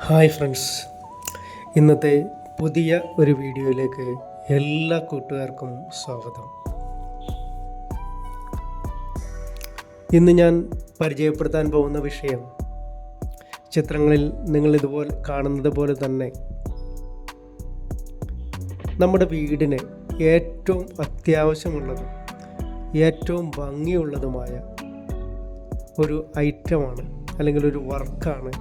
Hi friends, ഇന്നത്തെ പുതിയ ഒരു വീഡിയോയിലേക്ക് എല്ലാ കൂട്ടുകാർക്കും സ്വാഗതം. ഇന്ന് ഞാൻ പരിചയപ്പെടുത്താൻ പോകുന്ന വിഷയം ചിത്രങ്ങളിൽ നിങ്ങൾ ഇതുപോലെ കാണുന്നത് പോലെ തന്നെ നമ്മുടെ വീടിന് ഏറ്റവും അത്യാവശ്യമുള്ളതും ഏറ്റവും ഭംഗിയുള്ളതുമായ ഒരു ഐറ്റമാണ് അല്ലെങ്കിൽ ഒരു വർക്കാണ്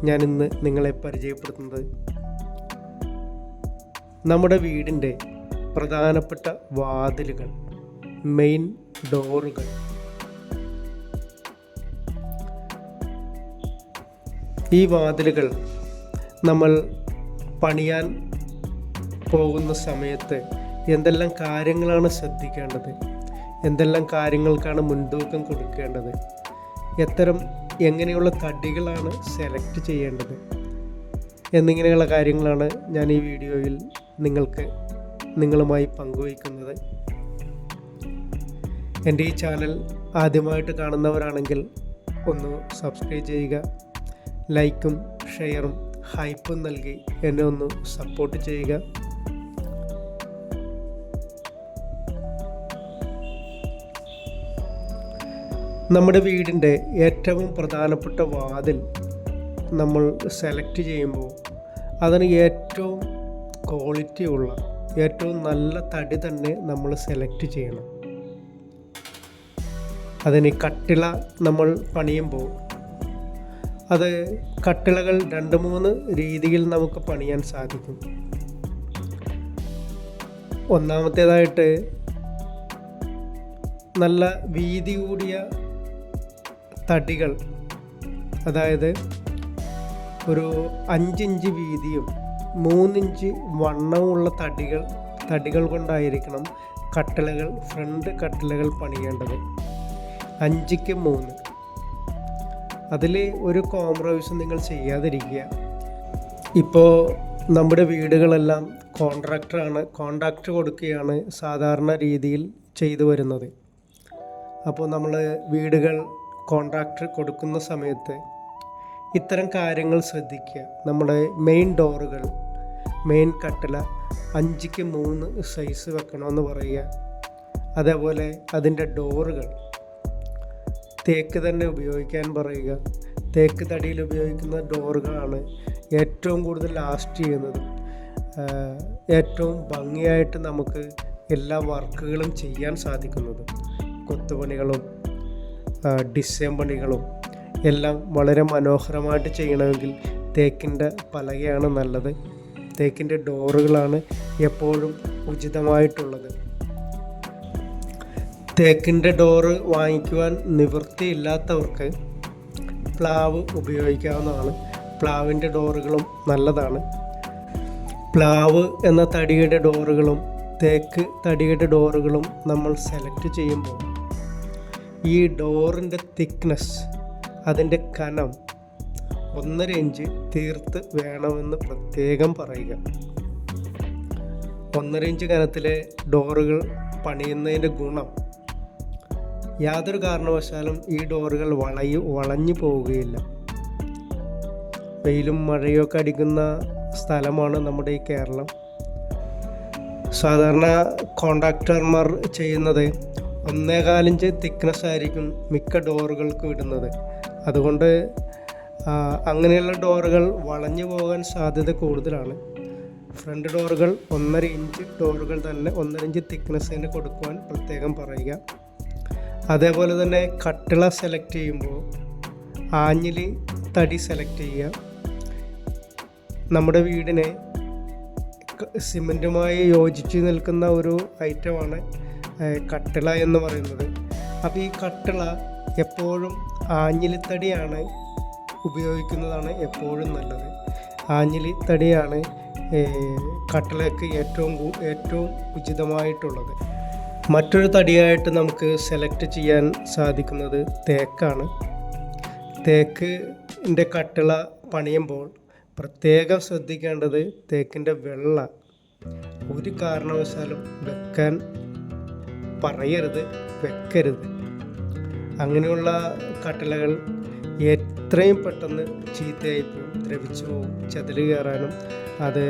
ഞാനിന്ന് നിങ്ങളെ പരിചയപ്പെടുത്തുന്നത്. നമ്മുടെ വീടിൻ്റെ പ്രധാനപ്പെട്ട വാതിലുകൾ, മെയിൻ ഡോറുകൾ. ഈ വാതിലുകൾ നമ്മൾ പണിയാൻ പോകുന്ന സമയത്ത് എന്തെല്ലാം കാര്യങ്ങളാണ് ശ്രദ്ധിക്കേണ്ടത്, എന്തെല്ലാം കാര്യങ്ങൾക്കാണ് മുൻതൂക്കം കൊടുക്കേണ്ടത്, എങ്ങനെയുള്ള തടികളാണ് സെലക്ട് ചെയ്യേണ്ടത് എന്നിങ്ങനെയുള്ള കാര്യങ്ങളാണ് ഞാൻ ഈ വീഡിയോയിൽ നിങ്ങളുമായി പങ്കുവയ്ക്കുന്നത്. എൻ്റെ ഈ ചാനൽ ആദ്യമായിട്ട് കാണുന്നവരാണെങ്കിൽ ഒന്ന് സബ്സ്ക്രൈബ് ചെയ്യുക, ലൈക്കും ഷെയറും ഹൈപ്പും നൽകി എന്നെ ഒന്ന് സപ്പോർട്ട് ചെയ്യുക. നമ്മുടെ വീടിൻ്റെ ഏറ്റവും പ്രധാനപ്പെട്ട വാതിൽ നമ്മൾ സെലക്ട് ചെയ്യുമ്പോൾ അതിന് ഏറ്റവും ക്വാളിറ്റി ഉള്ള ഏറ്റവും നല്ല തടി തന്നെ നമ്മൾ സെലക്ട് ചെയ്യണം. അതിന് കട്ടിള നമ്മൾ പണിയുമ്പോൾ അത് കട്ടിളകൾ 2-3 രീതിയിൽ നമുക്ക് പണിയാൻ സാധിക്കും. ഒന്നാമത്തേതായിട്ട് നല്ല വീതി കൂടിയ തടികൾ, അതായത് ഒരു 5 ഇഞ്ച് വീതിയും 3 ഇഞ്ച് വണ്ണവുമുള്ള തടികൾ കൊണ്ടായിരിക്കണം കട്ടിളകൾ, ഫ്രണ്ട് കട്ടിളകൾ പണിയേണ്ടത്. 5ക്ക് 3. അതിൽ ഒരു കോംപ്രമൈസും നിങ്ങൾ ചെയ്യാതിരിക്കുക. ഇപ്പോൾ നമ്മുടെ വീടുകളെല്ലാം കോൺട്രാക്റ്റ് കൊടുക്കുകയാണ് സാധാരണ രീതിയിൽ ചെയ്തു വരുന്നത്. അപ്പോൾ നമ്മൾ വീടുകൾ കോൺട്രാക്റ്റ് കൊടുക്കുന്ന സമയത്ത് ഇത്തരം കാര്യങ്ങൾ ശ്രദ്ധിക്കുക. നമ്മുടെ മെയിൻ ഡോറുകൾ, മെയിൻ കട്ടില 5ക്ക് 3 സൈസ് വെക്കണമെന്ന് പറയുക. അതേപോലെ അതിൻ്റെ ഡോറുകൾ തേക്ക് തന്നെ ഉപയോഗിക്കാൻ പറയുക. തേക്ക് തടിയിൽ ഉപയോഗിക്കുന്ന ഡോറുകളാണ് ഏറ്റവും കൂടുതൽ ലാസ്റ്റ് ചെയ്യുന്നത്, ഏറ്റവും ഭംഗിയായിട്ട് നമുക്ക് എല്ലാ വർക്കുകളും ചെയ്യാൻ സാധിക്കുന്നത്. കൊത്തുപണികളും ഡിസൈൻ പണികളും എല്ലാം വളരെ മനോഹരമായിട്ട് ചെയ്യണമെങ്കിൽ തേക്കിൻ്റെ പലകയാണ് നല്ലത്. തേക്കിൻ്റെ ഡോറുകളാണ് എപ്പോഴും ഉചിതമായിട്ടുള്ളത്. തേക്കിൻ്റെ ഡോറ് വാങ്ങിക്കുവാൻ നിവൃത്തിയില്ലാത്തവർക്ക് പ്ലാവ് ഉപയോഗിക്കാവുന്നതാണ്. പ്ലാവിൻ്റെ ഡോറുകളും നല്ലതാണ്. പ്ലാവ് എന്ന തടിയുടെ ഡോറുകളും തേക്ക് തടിയുടെ ഡോറുകളും നമ്മൾ സെലക്ട് ചെയ്യുമ്പോൾ ഈ ഡോറിൻ്റെ തിക്നെസ്, അതിൻ്റെ കനം 1.5 ഇഞ്ച് തീർത്ത് വേണമെന്ന് പ്രത്യേകം പറയുക. 1.5 ഇഞ്ച് കനത്തിലെ ഡോറുകൾ പണിയുന്നതിൻ്റെ ഗുണം, യാതൊരു കാരണവശാലും ഈ ഡോറുകൾ വളഞ്ഞു പോവുകയില്ല. വെയിലും മഴയൊക്കെ അടിക്കുന്ന സ്ഥലമാണ് നമ്മുടെ ഈ കേരളം. സാധാരണ കോൺട്രാക്ടർമാർ ചെയ്യുന്നത് 1.25 ഇഞ്ച് തിക്നെസ് ആയിരിക്കും മിക്ക ഡോറുകൾക്ക് ഇടുന്നത്. അതുകൊണ്ട് അങ്ങനെയുള്ള ഡോറുകൾ വളഞ്ഞു പോകാൻ സാധ്യത കൂടുതലാണ്. ഫ്രണ്ട് ഡോറുകൾ 1.5 ഇഞ്ച് ഡോറുകൾ തന്നെ 1.5 ഇഞ്ച് തിക്നെസ്സിന് കൊടുക്കുവാൻ പ്രത്യേകം പറയുക. അതേപോലെ തന്നെ കട്ടിള സെലക്ട് ചെയ്യുമ്പോൾ ആഞ്ഞിലി തടി സെലക്ട് ചെയ്യുക. നമ്മുടെ വീടിനെ സിമൻറ്റുമായി യോജിച്ച് നിൽക്കുന്ന ഒരു ഐറ്റമാണ് കട്ടിള എന്ന് പറയുന്നത്. അപ്പോൾ ഈ കട്ടിള എപ്പോഴും ആഞ്ഞിലിത്തടിയാണ് ഉപയോഗിക്കുന്നതാണ് എപ്പോഴും നല്ലത്. ആഞ്ഞിലിത്തടിയാണ് കട്ടിളയ്ക്ക് ഏറ്റവും ഉചിതമായിട്ടുള്ളത്. മറ്റൊരു തടിയായിട്ട് നമുക്ക് സെലക്ട് ചെയ്യാൻ സാധിക്കുന്നത് തേക്കാണ്. തേക്കിൻ്റെ കട്ടിള പണിയുമ്പോൾ പ്രത്യേകം ശ്രദ്ധിക്കേണ്ടത് തേക്കിൻ്റെ വെള്ള ഒരു കാരണവശാലും വെക്കാൻ പറയരുത്, വെക്കരുത്. അങ്ങനെയുള്ള കട്ടിലകൾ എത്രയും പെട്ടെന്ന് ചീത്തയായി പോകും, ദ്രവിച്ചു പോകും. ചെതല് കയറാനും അത്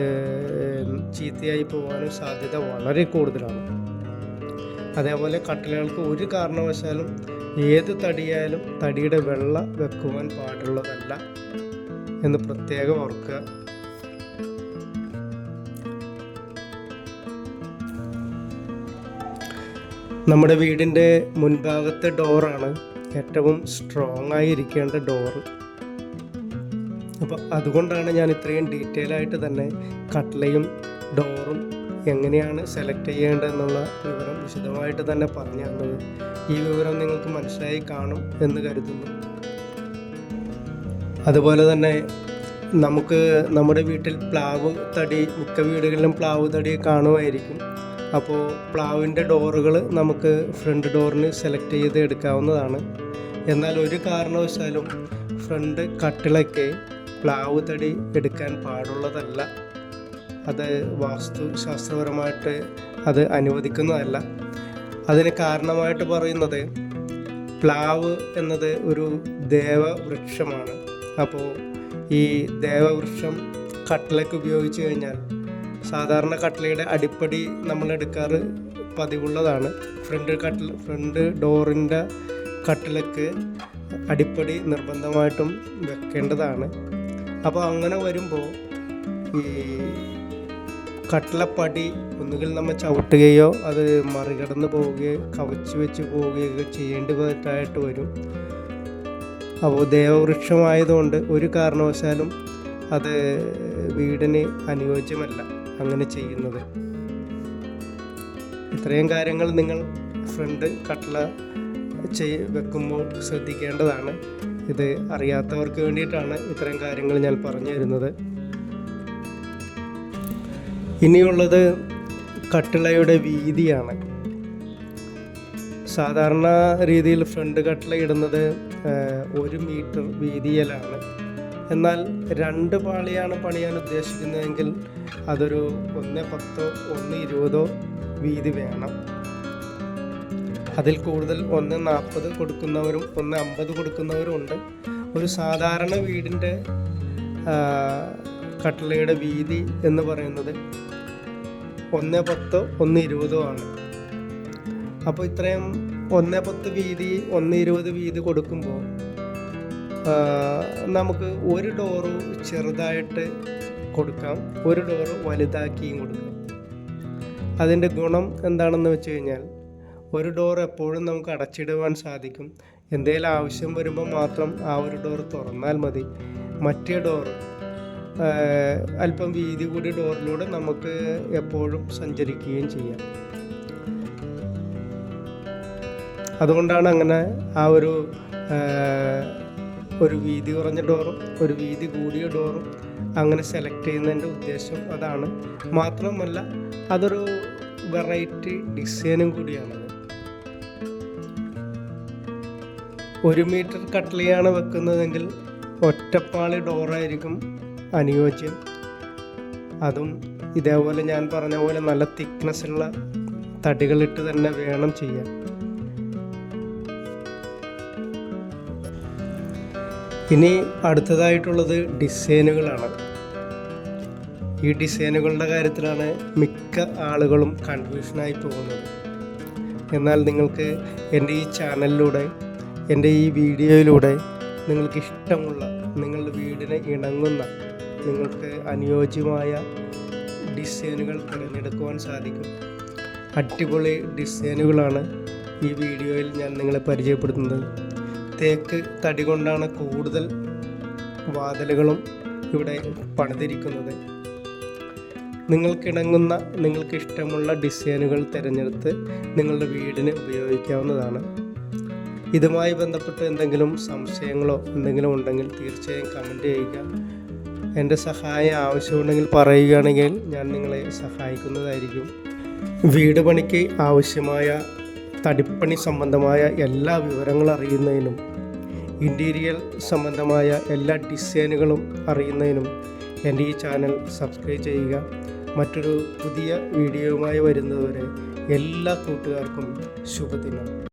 ചീത്തയായി പോകാനും സാധ്യത വളരെ കൂടുതലാണ്. അതേപോലെ കട്ടിലുകൾക്ക് ഒരു കാരണവശാലും ഏത് തടിയായാലും തടിയുടെ വെള്ള വെക്കുവാൻ പാടുള്ളതല്ല എന്ന് പ്രത്യേകം ഓർക്കുക. നമ്മുടെ വീടിൻ്റെ മുൻഭാഗത്തെ ഡോറാണ് ഏറ്റവും സ്ട്രോങ് ആയി ഇരിക്കേണ്ട ഡോറ്. അപ്പോൾ അതുകൊണ്ടാണ് ഞാൻ ഇത്രയും ഡീറ്റെയിൽ ആയിട്ട് തന്നെ കട്ടിലയും ഡോറും എങ്ങനെയാണ് സെലക്ട് ചെയ്യേണ്ടതെന്നുള്ള വിവരം വിശദമായിട്ട് തന്നെ പറഞ്ഞു തന്നത്. ഈ വിവരം നിങ്ങൾക്ക് മനസ്സിലായി കാണും എന്ന് കരുതുന്നു. അതുപോലെ തന്നെ നമുക്ക് നമ്മുടെ വീട്ടിൽ പ്ലാവ് തടി, മിക്ക വീടുകളിലും പ്ലാവ് തടി കാണുമായിരിക്കും. അപ്പോൾ പ്ലാവിൻ്റെ ഡോറുകൾ നമുക്ക് ഫ്രണ്ട് ഡോറിന് സെലക്ട് ചെയ്ത് എടുക്കാവുന്നതാണ്. എന്നാൽ ഒരു കാരണവശാലും ഫ്രണ്ട് കട്ടിലൊക്കെ പ്ലാവ് തടി എടുക്കാൻ പാടുള്ളതല്ല. അത് വാസ്തുശാസ്ത്രപരമായിട്ട് അത് അനുവദിക്കുന്നതല്ല. അതിന് കാരണമായിട്ട് പറയുന്നത് പ്ലാവ് എന്നത് ഒരു ദേവവൃക്ഷമാണ്. അപ്പോൾ ഈ ദേവവൃക്ഷം കട്ടിലയ്ക്ക് ഉപയോഗിച്ച് കഴിഞ്ഞാൽ സാധാരണ കട്ടിലയുടെ അടിപ്പടി നമ്മൾ എടുക്കാറ് പതിവുള്ളതാണ്. ഫ്രണ്ട് ഡോറിൻ്റെ കട്ടിലയ്ക്ക് അടിപ്പടി നിർബന്ധമായിട്ടും വെക്കേണ്ടതാണ്. അപ്പോൾ അങ്ങനെ വരുമ്പോൾ ഈ കട്ടിലപ്പടി ഒന്നുകിൽ നമ്മൾ ചവിട്ടുകയോ അത് മറികടന്ന് പോവുകയോ കവച്ച് വെച്ച് പോവുകയോ ചെയ്യേണ്ടതായിട്ട് വരും. അപ്പോൾ ദേവവൃക്ഷമായതുകൊണ്ട് ഒരു കാരണവശാലും അത് വീടിന് അനുയോജ്യമല്ല അങ്ങനെ ചെയ്യുന്നത്. ഇത്രയും കാര്യങ്ങൾ നിങ്ങൾ ഫ്രണ്ട് കട്ടില വെക്കുമ്പോൾ ശ്രദ്ധിക്കേണ്ടതാണ്. ഇത് അറിയാത്തവർക്ക് വേണ്ടിയിട്ടാണ് ഇത്രയും കാര്യങ്ങൾ ഞാൻ പറഞ്ഞു തരുന്നത്. ഇനിയുള്ളത് കട്ടിലയുടെ വീതിയാണ്. സാധാരണ രീതിയിൽ ഫ്രണ്ട് കട്ടില ഇടുന്നത് 1 മീറ്റർ വീതിയിലാണ്. എന്നാൽ 2 പാളിയാണ് പണിയാൻ ഉദ്ദേശിക്കുന്നതെങ്കിൽ അതൊരു 1.10 1.20 വീതി വേണം. അതിൽ കൂടുതൽ 1.40 കൊടുക്കുന്നവരും 1.50 കൊടുക്കുന്നവരും ഉണ്ട്. ഒരു സാധാരണ വീടിൻ്റെ കട്ടിലയുടെ വീതി എന്ന് പറയുന്നത് 1.10 1.20 ആണ്. അപ്പോൾ ഇത്രയും 1.10 വീതി 1.20 വീതി കൊടുക്കുമ്പോൾ നമുക്ക് ഒരു ഡോറ് ചെറുതായിട്ട് കൊടുക്കാം, ഒരു ഡോറ് വലുതാക്കിയും കൊടുക്കാം. അതിൻ്റെ ഗുണം എന്താണെന്ന് വെച്ച് കഴിഞ്ഞാൽ ഒരു ഡോർ എപ്പോഴും നമുക്ക് അടച്ചിടുവാൻ സാധിക്കും. എന്തെങ്കിലും ആവശ്യം വരുമ്പോൾ മാത്രം ആ ഒരു ഡോർ തുറന്നാൽ മതി. മറ്റേ ഡോർ അല്പം വീതി കൂടി ഡോറിലൂടെ നമുക്ക് എപ്പോഴും സഞ്ചരിക്കുകയും ചെയ്യാം. അതുകൊണ്ടാണ് അങ്ങനെ ആ ഒരു വീതി കുറഞ്ഞ ഡോറും ഒരു വീതി കൂടിയ ഡോറും അങ്ങനെ സെലക്ട് ചെയ്യുന്നതിൻ്റെ ഉദ്ദേശം അതാണ്. മാത്രമല്ല അതൊരു വെറൈറ്റി ഡിസൈനും കൂടിയാണത്. 1 മീറ്റർ കട്ടിലയാണ് വെക്കുന്നതെങ്കിൽ ഒറ്റപ്പാളി ഡോറായിരിക്കും അനുയോജ്യം. അതും ഇതേപോലെ ഞാൻ പറഞ്ഞ പോലെ നല്ല തിക്നെസ്സുള്ള തടികളിട്ട് തന്നെ വേണം ചെയ്യാൻ. ഇനി അടുത്തതായിട്ടുള്ളത് ഡിസൈനുകളാണ്. ഈ ഡിസൈനുകളുടെ കാര്യത്തിലാണ് മിക്ക ആളുകളും കൺഫ്യൂഷനായി പോകുന്നത്. എന്നാൽ നിങ്ങൾക്ക് എൻ്റെ ഈ ചാനലിലൂടെ, എൻ്റെ ഈ വീഡിയോയിലൂടെ നിങ്ങൾക്ക് ഇഷ്ടമുള്ള, നിങ്ങളുടെ വീടിന് ഇണങ്ങുന്ന, നിങ്ങൾക്ക് അനുയോജ്യമായ ഡിസൈനുകൾ തിരഞ്ഞെടുക്കുവാൻ സാധിക്കും. അടിപൊളി ഡിസൈനുകളാണ് ഈ വീഡിയോയിൽ ഞാൻ നിങ്ങളെ പരിചയപ്പെടുത്തുന്നത്. തേക്ക് തടി കൊണ്ടാണ് കൂടുതൽ വാതിലുകളും ഇവിടെ പണിതിരിക്കുന്നത്. നിങ്ങൾക്കിണങ്ങുന്ന, നിങ്ങൾക്ക് ഇഷ്ടമുള്ള ഡിസൈനുകൾ തിരഞ്ഞെടുത്ത് നിങ്ങളുടെ വീടിന് ഉപയോഗിക്കാവുന്നതാണ്. ഇതുമായി ബന്ധപ്പെട്ട് എന്തെങ്കിലും സംശയങ്ങളോ എന്തെങ്കിലും ഉണ്ടെങ്കിൽ തീർച്ചയായും കമൻറ്റ് ചെയ്യുക. എൻ്റെ സഹായം ആവശ്യമുണ്ടെങ്കിൽ പറയുകയാണെങ്കിൽ ഞാൻ നിങ്ങളെ സഹായിക്കുന്നതായിരിക്കും. വീട് പണിക്ക് ആവശ്യമായ തടിപ്പണി സംബന്ധമായ എല്ലാ വിവരങ്ങളും അറിയുന്നതിനും ഇൻറ്റീരിയർ സംബന്ധമായ എല്ലാ ഡിസൈനുകളും അറിയുന്നതിനും എൻ്റെ ഈ ചാനൽ സബ്സ്ക്രൈബ് ചെയ്യുക. മറ്റൊരു പുതിയ വീഡിയോയുമായി വരുന്നതുവരെ എല്ലാ കൂട്ടുകാർക്കും ശുഭദിനം.